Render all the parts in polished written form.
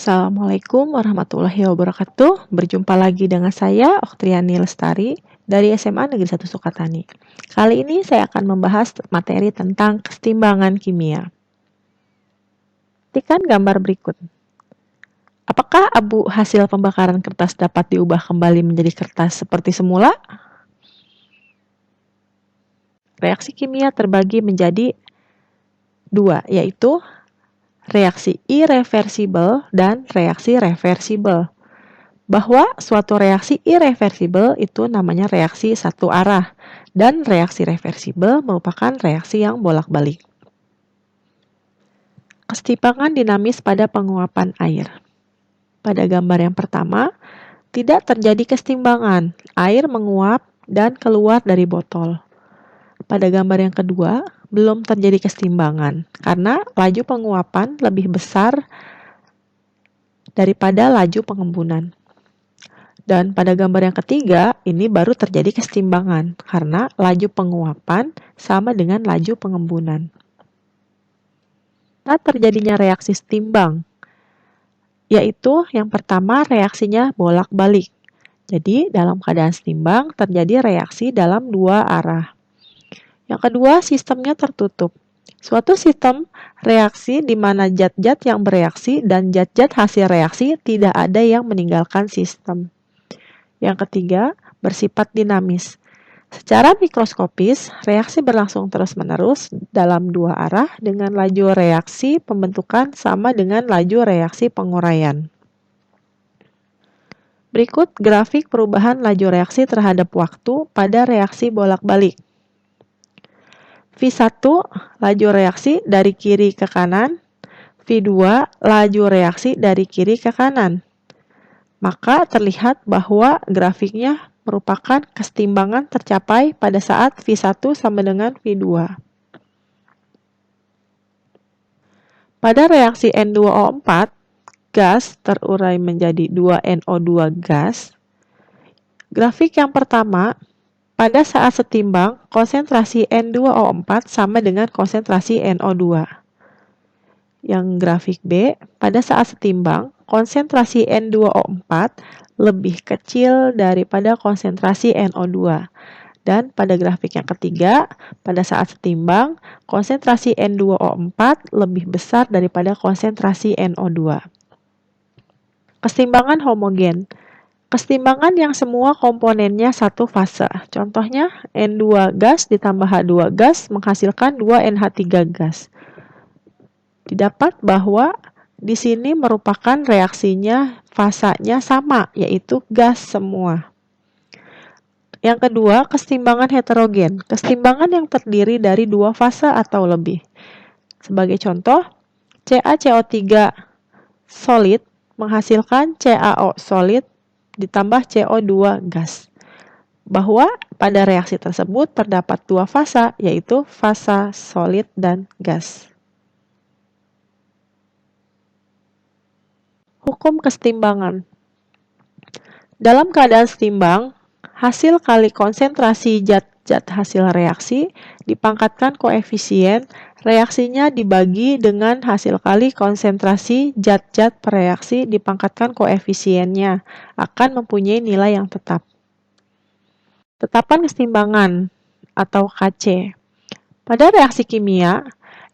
Assalamualaikum warahmatullahi wabarakatuh. Berjumpa lagi dengan saya, Oktriani Lestari, dari SMA Negeri 1 Sukatani. Kali ini saya akan membahas materi tentang kesetimbangan kimia. Perhatikan gambar berikut. Apakah abu hasil pembakaran kertas dapat diubah kembali menjadi kertas seperti semula? Reaksi kimia terbagi menjadi dua, yaitu reaksi irreversibel dan reaksi reversibel. Bahwa suatu reaksi irreversibel itu namanya reaksi satu arah, dan reaksi reversibel merupakan reaksi yang bolak-balik. Kesetimbangan dinamis pada penguapan air. Pada gambar yang pertama, tidak terjadi kesetimbangan, air menguap dan keluar dari botol. Pada gambar yang kedua, belum terjadi kesetimbangan, karena laju penguapan lebih besar daripada laju pengembunan. Dan pada gambar yang ketiga, ini baru terjadi kesetimbangan karena laju penguapan sama dengan laju pengembunan. Saat terjadinya reaksi setimbang, yaitu yang pertama reaksinya bolak-balik. Jadi dalam keadaan setimbang terjadi reaksi dalam dua arah. Yang kedua, sistemnya tertutup. Suatu sistem reaksi di mana zat-zat yang bereaksi dan zat-zat hasil reaksi tidak ada yang meninggalkan sistem. Yang ketiga, bersifat dinamis. Secara mikroskopis, reaksi berlangsung terus-menerus dalam dua arah dengan laju reaksi pembentukan sama dengan laju reaksi penguraian. Berikut grafik perubahan laju reaksi terhadap waktu pada reaksi bolak-balik. V1, laju reaksi dari kiri ke kanan. V2, laju reaksi dari kiri ke kanan. Maka terlihat bahwa grafiknya merupakan kesetimbangan tercapai pada saat V1 sama dengan V2. Pada reaksi N2O4, gas terurai menjadi 2NO2 gas. Grafik yang pertama, pada saat setimbang, konsentrasi N2O4 sama dengan konsentrasi NO2. Yang grafik B, pada saat setimbang, konsentrasi N2O4 lebih kecil daripada konsentrasi NO2. Dan pada grafik yang ketiga, pada saat setimbang, konsentrasi N2O4 lebih besar daripada konsentrasi NO2. Kesetimbangan homogen. Kesetimbangan yang semua komponennya satu fase. Contohnya, N2 gas ditambah H2 gas menghasilkan 2NH3 gas. Didapat bahwa di sini merupakan reaksinya fasanya sama, yaitu gas semua. Yang kedua, kesetimbangan heterogen. Kesetimbangan yang terdiri dari dua fase atau lebih. Sebagai contoh, CaCO3 solid menghasilkan CaO solid ditambah CO2 gas. Bahwa pada reaksi tersebut terdapat dua fasa, yaitu fasa solid dan gas. Hukum kesetimbangan. Dalam keadaan setimbang, hasil kali konsentrasi zat-zat hasil reaksi dipangkatkan koefisien reaksinya dibagi dengan hasil kali konsentrasi zat-zat pereaksi dipangkatkan koefisiennya akan mempunyai nilai yang tetap. Tetapan kesetimbangan atau KC. Pada reaksi kimia,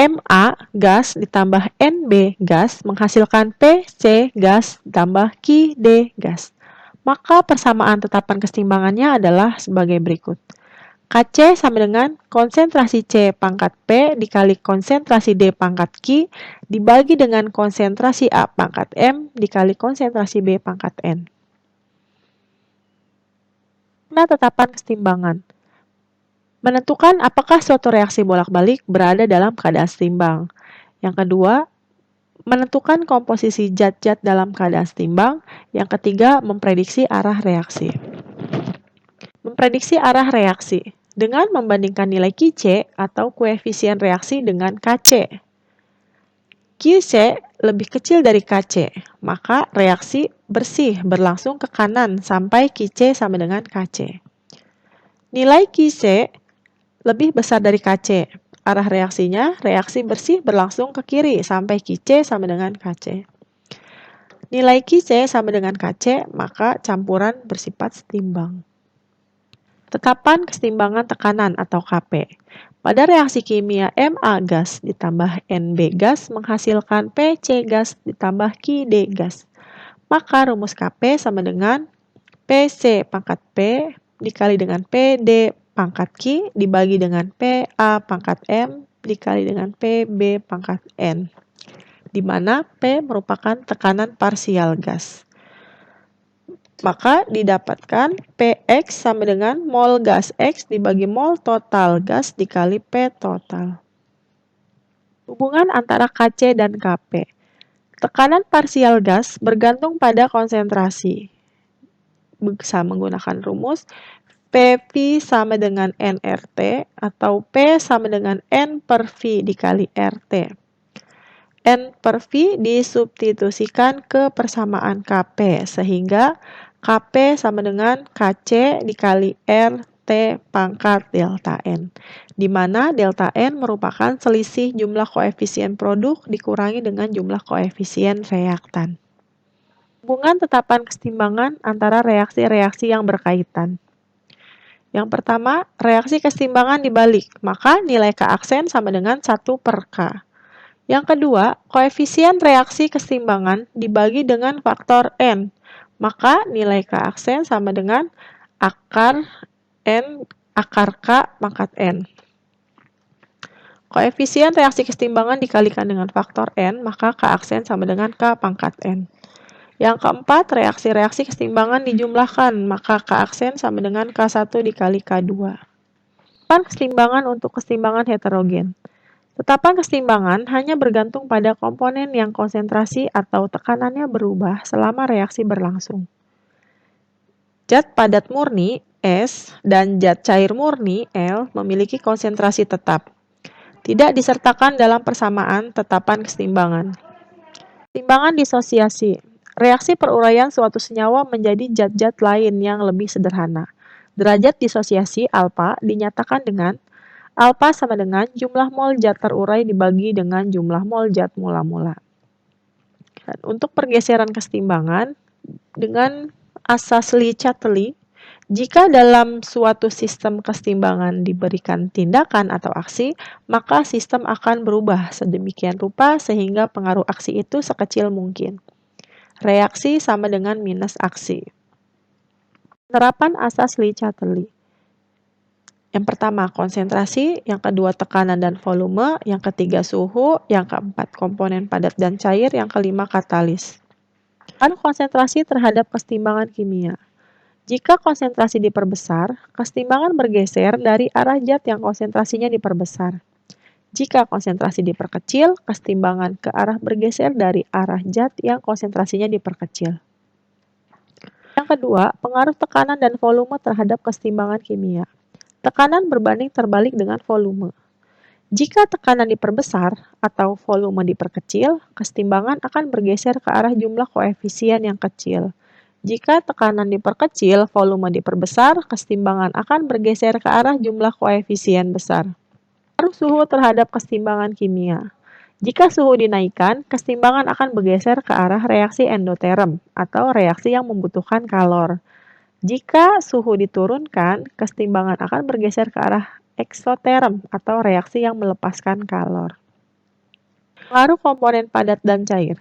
Ma gas ditambah Nb gas menghasilkan Pc gas ditambah Qd gas. Maka persamaan tetapan kesetimbangannya adalah sebagai berikut. Kc sama dengan konsentrasi C pangkat P dikali konsentrasi D pangkat Q dibagi dengan konsentrasi A pangkat M dikali konsentrasi B pangkat N. Nah, tetapan kesetimbangan. Menentukan apakah suatu reaksi bolak-balik berada dalam keadaan setimbang. Yang kedua, menentukan komposisi zat-zat dalam keadaan setimbang. Yang ketiga, memprediksi arah reaksi. Memprediksi arah reaksi dengan membandingkan nilai Qc atau koefisien reaksi dengan Kc. Qc lebih kecil dari Kc, maka reaksi bersih berlangsung ke kanan sampai Qc sama dengan Kc. Nilai Qc lebih besar dari Kc. Arah reaksinya, reaksi bersih berlangsung ke kiri sampai Qc sama dengan Kc. nilai QC sama dengan KC, maka campuran bersifat setimbang. Tetapan kesetimbangan tekanan atau KP. Pada reaksi kimia Ma gas ditambah Nb gas menghasilkan Pc gas ditambah Qd gas. Maka rumus KP sama dengan Pc pangkat P dikali dengan Pd pangkat Q dibagi dengan Pa pangkat M dikali dengan Pb pangkat N, di mana P merupakan tekanan parsial gas. Maka didapatkan Px sama dengan mol gas X dibagi mol total gas dikali P total. Hubungan antara Kc dan Kp. Tekanan parsial gas bergantung pada konsentrasi. Bisa menggunakan rumus PV sama dengan nRT atau P sama dengan N per V dikali RT. N per V disubstitusikan ke persamaan Kp sehingga Kp sama dengan Kc dikali RT pangkat delta N, di mana delta N merupakan selisih jumlah koefisien produk dikurangi dengan jumlah koefisien reaktan. Hubungan tetapan kesetimbangan antara reaksi-reaksi yang berkaitan. Yang pertama, reaksi kesetimbangan dibalik, maka nilai K aksen sama dengan 1 per K. Yang kedua, koefisien reaksi kesetimbangan dibagi dengan faktor N, maka nilai K aksen sama dengan akar K pangkat N. Koefisien reaksi kesetimbangan dikalikan dengan faktor N, maka K aksen sama dengan K pangkat N. Yang keempat, reaksi-reaksi kesetimbangan dijumlahkan, maka K aksen sama dengan K1 dikali K2. Tetapan kesetimbangan untuk kesetimbangan heterogen. Tetapan kesetimbangan hanya bergantung pada komponen yang konsentrasi atau tekanannya berubah selama reaksi berlangsung. Zat padat murni S dan zat cair murni L memiliki konsentrasi tetap. Tidak disertakan dalam persamaan tetapan kesetimbangan. Kesetimbangan disosiasi. Reaksi peruraian suatu senyawa menjadi zat-zat lain yang lebih sederhana. Derajat disosiasi alfa dinyatakan dengan alfa sama dengan jumlah mol zat terurai dibagi dengan jumlah mol zat mula-mula. Untuk pergeseran kesetimbangan dengan asas Le-Chatelier, jika dalam suatu sistem kesetimbangan diberikan tindakan atau aksi, maka sistem akan berubah sedemikian rupa sehingga pengaruh aksi itu sekecil mungkin. Reaksi sama dengan minus aksi. Penerapan asas Le-Chatelier. Yang pertama, konsentrasi, yang kedua, tekanan dan volume, yang ketiga, suhu, yang keempat, komponen padat dan cair, yang kelima, katalis. Konsentrasi terhadap kesetimbangan kimia. Jika konsentrasi diperbesar, kesetimbangan bergeser dari arah zat yang konsentrasinya diperbesar. Jika konsentrasi diperkecil, kesetimbangan ke arah bergeser dari arah zat yang konsentrasinya diperkecil. Yang kedua, pengaruh tekanan dan volume terhadap kesetimbangan kimia. Tekanan berbanding terbalik dengan volume. Jika tekanan diperbesar atau volume diperkecil, kesetimbangan akan bergeser ke arah jumlah koefisien yang kecil. Jika tekanan diperkecil, volume diperbesar, kesetimbangan akan bergeser ke arah jumlah koefisien besar. Pengaruh suhu terhadap kesetimbangan kimia. Jika suhu dinaikkan, kesetimbangan akan bergeser ke arah reaksi endoterm atau reaksi yang membutuhkan kalor. Jika suhu diturunkan, kesetimbangan akan bergeser ke arah eksoterm atau reaksi yang melepaskan kalor. Pengaruh komponen padat dan cair.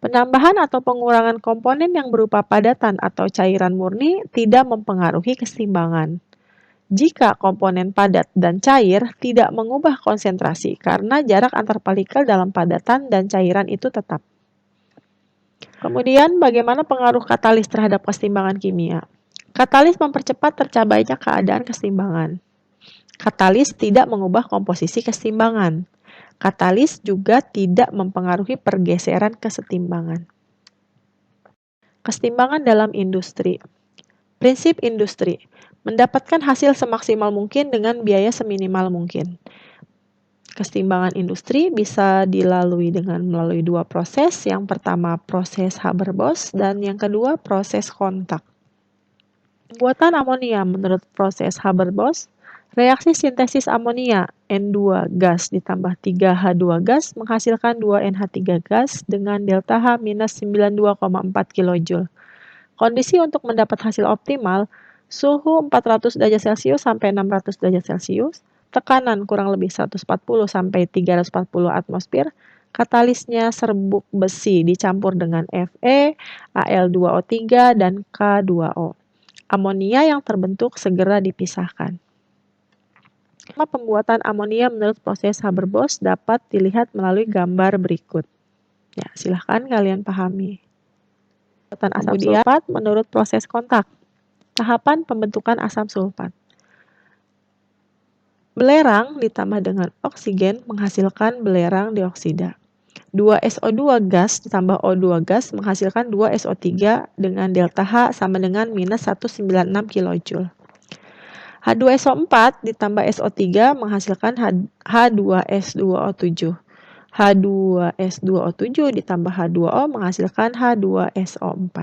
Penambahan atau pengurangan komponen yang berupa padatan atau cairan murni tidak mempengaruhi kesetimbangan. Jika komponen padat dan cair tidak mengubah konsentrasi karena jarak antar partikel dalam padatan dan cairan itu tetap. Kemudian, bagaimana pengaruh katalis terhadap kesetimbangan kimia? Katalis mempercepat tercapainya keadaan kesetimbangan. Katalis tidak mengubah komposisi kesetimbangan. Katalis juga tidak mempengaruhi pergeseran kesetimbangan. Kesetimbangan dalam industri. Prinsip industri. Mendapatkan hasil semaksimal mungkin dengan biaya seminimal mungkin. Kesetimbangan industri bisa dilalui dengan melalui dua proses. Yang pertama proses Haber-Bosch dan yang kedua proses kontak. Pembuatan amonia menurut proses Haber-Bosch Reaksi sintesis amonia N2 gas ditambah 3H2 gas menghasilkan 2NH3 gas dengan delta H minus 92,4 kJ. Kondisi untuk mendapat hasil optimal, suhu 400 derajat Celcius sampai 600 derajat Celcius, tekanan kurang lebih 140 sampai 340 atmosfer, katalisnya serbuk besi dicampur dengan Fe, Al2O3, dan K2O. Amonia yang terbentuk segera dipisahkan. Pembuatan amonia menurut proses Haber-Bosch dapat dilihat melalui gambar berikut. Ya, silahkan kalian pahami. Pembuatan asam sulfat menurut proses kontak. Tahapan pembentukan asam sulfat. Belerang ditambah dengan oksigen menghasilkan belerang dioksida. 2SO2 gas ditambah O2 gas menghasilkan 2SO3 dengan delta H sama dengan minus 196 kJ. H2SO4 ditambah SO3 menghasilkan H2S2O7. H2S2O7 ditambah H2O menghasilkan H2SO4.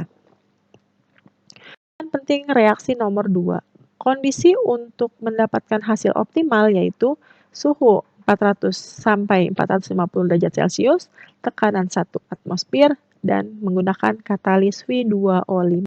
Penting reaksi nomor 2. Kondisi untuk mendapatkan hasil optimal yaitu suhu 400 sampai 450 derajat Celcius, tekanan 1 atmosfer, dan menggunakan katalis W2O5.